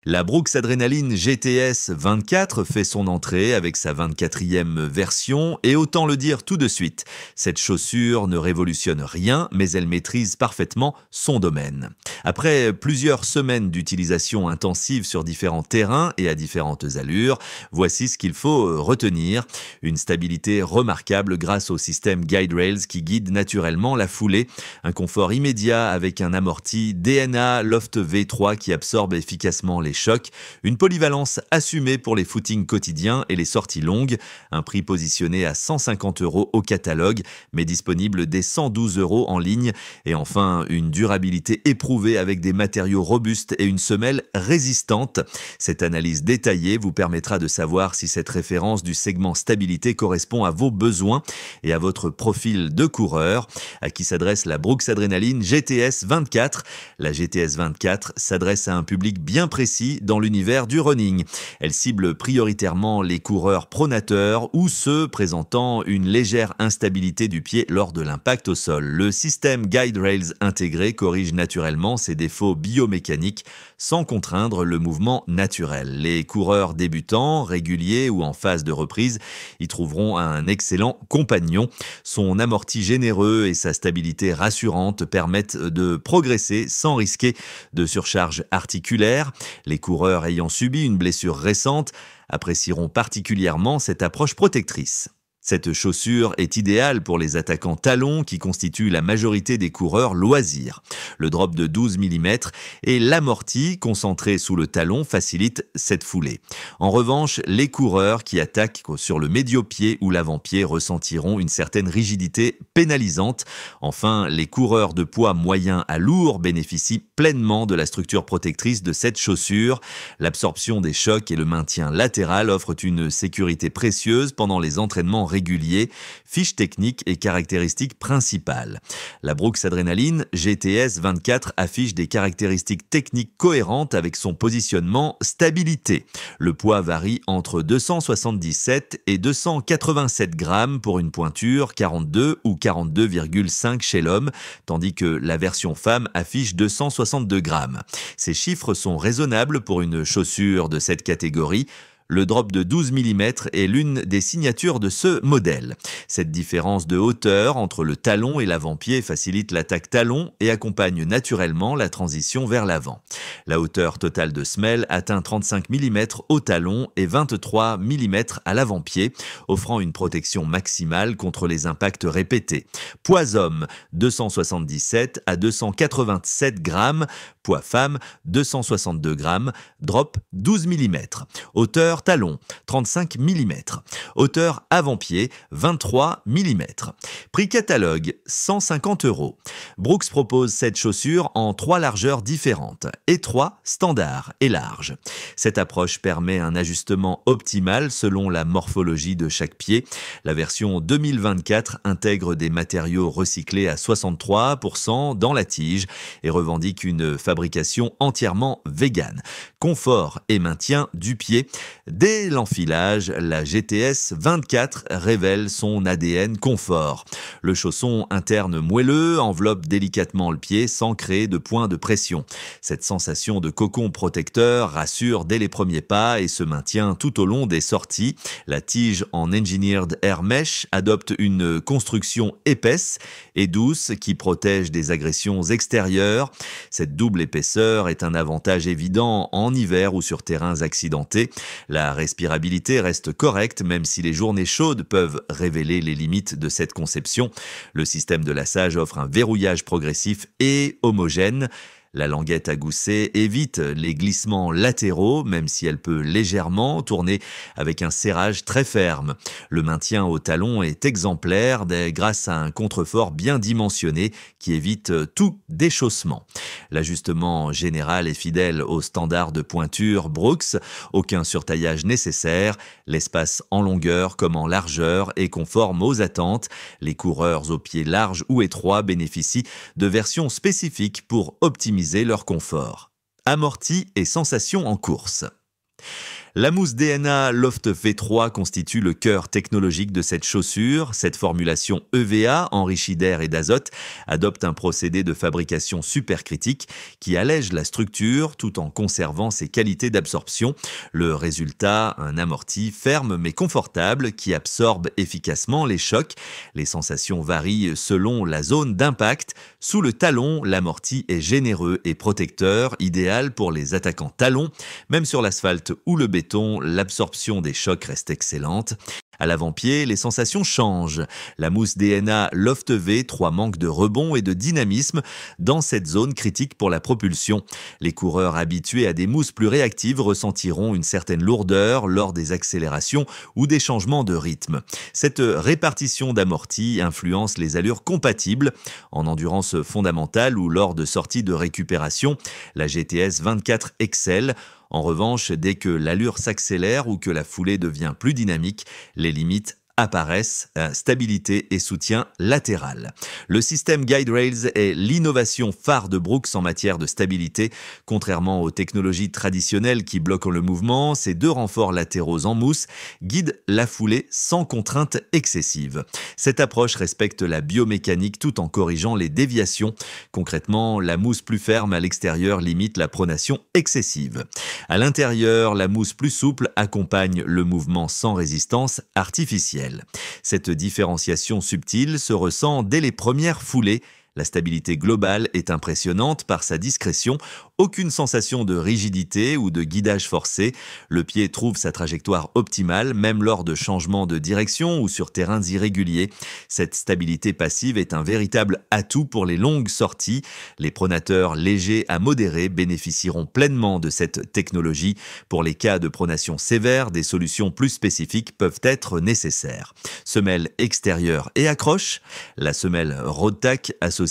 La Brooks Adrenaline GTS 24 fait son entrée avec sa 24e version et autant le dire tout de suite, cette chaussure ne révolutionne rien mais elle maîtrise parfaitement son domaine. Après plusieurs semaines d'utilisation intensive sur différents terrains et à différentes allures, voici ce qu'il faut retenir. Une stabilité remarquable grâce au système Guide Rails qui guide naturellement la foulée, un confort immédiat avec un amorti DNA Loft V3 qui absorbe efficacement les chocs, une polyvalence assumée pour les footings quotidiens et les sorties longues, un prix positionné à 150 € au catalogue, mais disponible dès 112 € en ligne, et enfin une durabilité éprouvée avec des matériaux robustes et une semelle résistante. Cette analyse détaillée vous permettra de savoir si cette référence du segment stabilité correspond à vos besoins et à votre profil de coureur, à qui s'adresse la Brooks Adrenaline GTS 24. La GTS 24 s'adresse à un public bien précis dans l'univers du running. Elle cible prioritairement les coureurs pronateurs ou ceux présentant une légère instabilité du pied lors de l'impact au sol. Le système Guide Rails intégré corrige naturellement ces défauts biomécaniques sans contraindre le mouvement naturel. Les coureurs débutants, réguliers ou en phase de reprise y trouveront un excellent compagnon. Son amorti généreux et sa stabilité rassurante permettent de progresser sans risquer de surcharge articulaire. Les coureurs ayant subi une blessure récente apprécieront particulièrement cette approche protectrice. Cette chaussure est idéale pour les attaquants talons qui constituent la majorité des coureurs loisirs. Le drop de 12 mm et l'amorti concentré sous le talon facilitent cette foulée. En revanche, les coureurs qui attaquent sur le médio-pied ou l'avant-pied ressentiront une certaine rigidité pénalisante. Enfin, les coureurs de poids moyen à lourd bénéficient pleinement de la structure protectrice de cette chaussure. L'absorption des chocs et le maintien latéral offrent une sécurité précieuse pendant les entraînements régulier, fiche technique et caractéristiques principales. La Brooks Adrenaline GTS 24 affiche des caractéristiques techniques cohérentes avec son positionnement stabilité. Le poids varie entre 277 et 287 grammes pour une pointure 42 ou 42,5 chez l'homme, tandis que la version femme affiche 262 grammes. Ces chiffres sont raisonnables pour une chaussure de cette catégorie. Le drop de 12 mm est l'une des signatures de ce modèle. Cette différence de hauteur entre le talon et l'avant-pied facilite l'attaque talon et accompagne naturellement la transition vers l'avant. La hauteur totale de semelle atteint 35 mm au talon et 23 mm à l'avant-pied, offrant une protection maximale contre les impacts répétés. Poids homme 277 à 287 grammes, poids femme 262 grammes, drop 12 mm. Hauteur talon 35 mm. Hauteur avant-pied 23 mm. Prix catalogue 150 €. Brooks propose cette chaussure en 3 largeurs différentes, étroit, standard et large. Cette approche permet un ajustement optimal selon la morphologie de chaque pied. La version 2024 intègre des matériaux recyclés à 63% dans la tige et revendique une fabrication entièrement végane. Confort et maintien du pied. Dès l'enfilage, la GTS 24 révèle son ADN confort. Le chausson interne moelleux enveloppe délicatement le pied sans créer de point de pression. Cette sensation de cocon protecteur rassure dès les premiers pas et se maintient tout au long des sorties. La tige en Engineered Air Mesh adopte une construction épaisse et douce qui protège des agressions extérieures. Cette double épaisseur est un avantage évident en hiver ou sur terrains accidentés. La respirabilité reste correcte même si les journées chaudes peuvent révéler les limites de cette conception. Le système de lassage offre un verrouillage progressif et homogène. La languette à gousset évite les glissements latéraux, même si elle peut légèrement tourner avec un serrage très ferme. Le maintien au talon est exemplaire grâce à un contrefort bien dimensionné qui évite tout déchaussement. L'ajustement général est fidèle au standard de pointure Brooks, aucun surtaillage nécessaire, l'espace en longueur comme en largeur est conforme aux attentes. Les coureurs aux pieds larges ou étroits bénéficient de versions spécifiques pour optimiser leur confort. Amorti et sensations en course. La mousse DNA Loft V3 constitue le cœur technologique de cette chaussure. Cette formulation EVA, enrichie d'air et d'azote, adopte un procédé de fabrication supercritique qui allège la structure tout en conservant ses qualités d'absorption. Le résultat, un amorti ferme mais confortable qui absorbe efficacement les chocs. Les sensations varient selon la zone d'impact. Sous le talon, l'amorti est généreux et protecteur, idéal pour les attaquants talons. Même sur l'asphalte ou le béton, l'absorption des chocs reste excellente. À l'avant-pied, les sensations changent. La mousse DNA Loft V3 manque de rebond et de dynamisme dans cette zone critique pour la propulsion. Les coureurs habitués à des mousses plus réactives ressentiront une certaine lourdeur lors des accélérations ou des changements de rythme. Cette répartition d'amortis influence les allures compatibles. En endurance fondamentale ou lors de sorties de récupération, la GTS 24 excelle. En revanche, dès que l'allure s'accélère ou que la foulée devient plus dynamique, les limites apparaissent, stabilité et soutien latéral. Le système Guide Rails est l'innovation phare de Brooks en matière de stabilité. Contrairement aux technologies traditionnelles qui bloquent le mouvement, ces deux renforts latéraux en mousse guident la foulée sans contrainte excessive. Cette approche respecte la biomécanique tout en corrigeant les déviations. Concrètement, la mousse plus ferme à l'extérieur limite la pronation excessive. À l'intérieur, la mousse plus souple accompagne le mouvement sans résistance artificielle. Cette différenciation subtile se ressent dès les premières foulées. La stabilité globale est impressionnante par sa discrétion, aucune sensation de rigidité ou de guidage forcé. Le pied trouve sa trajectoire optimale, même lors de changements de direction ou sur terrains irréguliers. Cette stabilité passive est un véritable atout pour les longues sorties. Les pronateurs légers à modérés bénéficieront pleinement de cette technologie. Pour les cas de pronation sévère, des solutions plus spécifiques peuvent être nécessaires. Semelle extérieure et accroche. La semelle Roadtac associe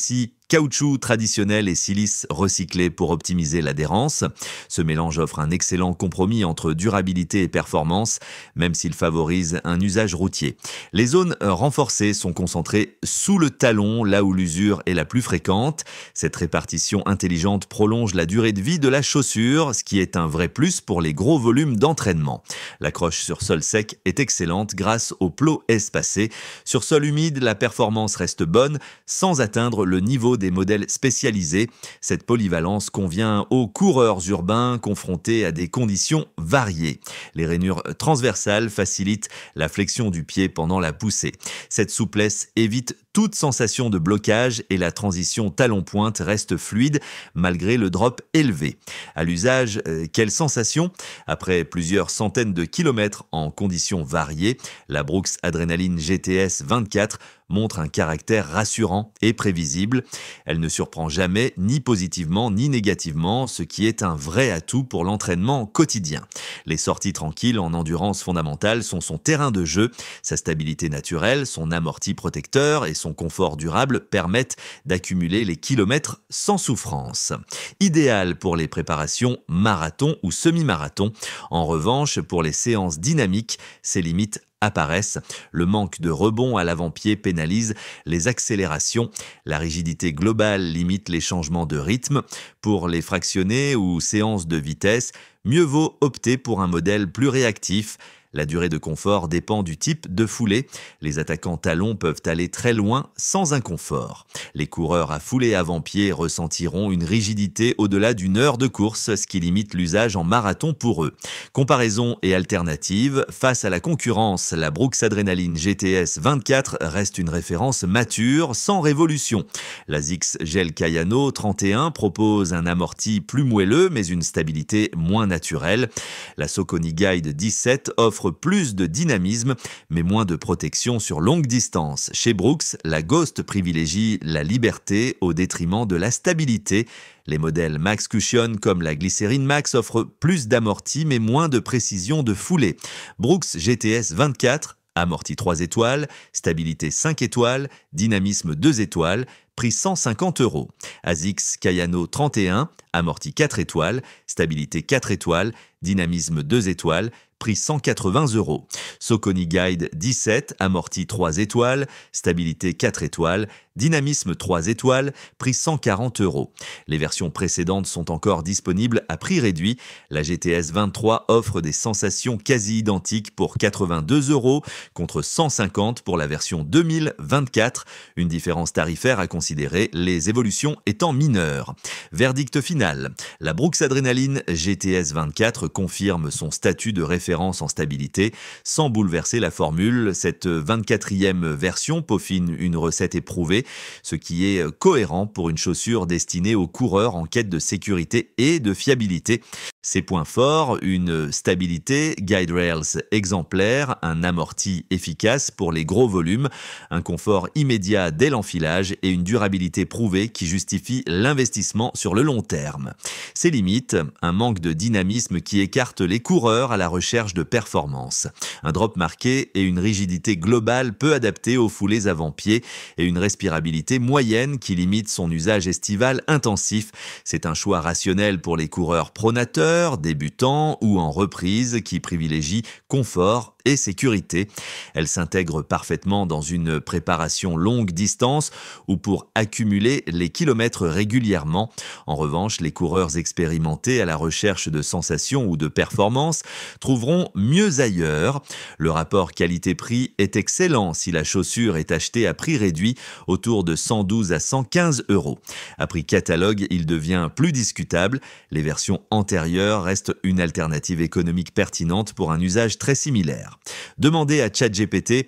caoutchouc traditionnel et silice recyclé pour optimiser l'adhérence. Ce mélange offre un excellent compromis entre durabilité et performance, même s'il favorise un usage routier. Les zones renforcées sont concentrées sous le talon, là où l'usure est la plus fréquente. Cette répartition intelligente prolonge la durée de vie de la chaussure, ce qui est un vrai plus pour les gros volumes d'entraînement. L'accroche sur sol sec est excellente grâce au plot espacé. Sur sol humide, la performance reste bonne, sans atteindre le niveau des modèles spécialisés. Cette polyvalence convient aux coureurs urbains confrontés à des conditions variées. Les rainures transversales facilitent la flexion du pied pendant la poussée. Cette souplesse évite toute sensation de blocage et la transition talon-pointe reste fluide malgré le drop élevé. À l'usage, quelle sensation? Après plusieurs centaines de kilomètres en conditions variées, la Brooks Adrenaline GTS 24 montre un caractère rassurant et prévisible. Elle ne surprend jamais, ni positivement ni négativement, ce qui est un vrai atout pour l'entraînement quotidien. Les sorties tranquilles en endurance fondamentale sont son terrain de jeu. Sa stabilité naturelle, son amorti protecteur et son confort durable permettent d'accumuler les kilomètres sans souffrance. Idéal pour les préparations marathon ou semi-marathon. En revanche, pour les séances dynamiques, ses limites apparaissent. Le manque de rebond à l'avant-pied pénalise les accélérations. La rigidité globale limite les changements de rythme. Pour les fractionnés ou séances de vitesse, mieux vaut opter pour un modèle plus réactif. La durée de confort dépend du type de foulée. Les attaquants talons peuvent aller très loin sans inconfort. Les coureurs à foulée avant-pied ressentiront une rigidité au-delà d'une heure de course, ce qui limite l'usage en marathon pour eux. Comparaison et alternative, face à la concurrence, la Brooks Adrenaline GTS 24 reste une référence mature, sans révolution. La Zix Gel Kayano 31 propose un amorti plus moelleux, mais une stabilité moins naturelle. La Saucony Guide 17 offre plus de dynamisme, mais moins de protection sur longue distance. Chez Brooks, la Ghost privilégie la liberté au détriment de la stabilité. Les modèles Max Cushion comme la Glycérine Max offrent plus d'amorti mais moins de précision de foulée. Brooks GTS 24, amorti 3 étoiles, stabilité 5 étoiles, dynamisme 2 étoiles, prix 150 €. ASICS Kayano 31, amorti 4 étoiles, stabilité 4 étoiles, dynamisme 2 étoiles, prix 180 €. Saucony Guide 17, amorti 3 étoiles, stabilité 4 étoiles, dynamisme 3 étoiles, prix 140 €. Les versions précédentes sont encore disponibles à prix réduit. La GTS 23 offre des sensations quasi identiques pour 82 € contre 150 pour la version 2024. Une différence tarifaire à considérer, les évolutions étant mineures. Verdict final. La Brooks Adrenaline GTS 24 confirme son statut de référence en stabilité. Sans bouleverser la formule, cette 24e version peaufine une recette éprouvée, ce qui est cohérent pour une chaussure destinée aux coureurs en quête de sécurité et de fiabilité. Ses points forts, une stabilité guide rails exemplaire, un amorti efficace pour les gros volumes, un confort immédiat dès l'enfilage et une durabilité prouvée qui justifie l'investissement sur le long terme. Ses limites, un manque de dynamisme qui écarte les coureurs à la recherche de performance, un drop marqué et une rigidité globale peu adaptée aux foulées avant-pied et une respirabilité moyenne qui limite son usage estival intensif. C'est un choix rationnel pour les coureurs pronateurs, débutants ou en reprise qui privilégient confort et sécurité. Elle s'intègre parfaitement dans une préparation longue distance ou pour accumuler les kilomètres régulièrement. En revanche, les coureurs expérimentés à la recherche de sensations ou de performances trouveront mieux ailleurs. Le rapport qualité-prix est excellent si la chaussure est achetée à prix réduit, autour de 112 à 115 €. À prix catalogue, il devient plus discutable. Les versions antérieures restent une alternative économique pertinente pour un usage très similaire. Demandez à ChatGPT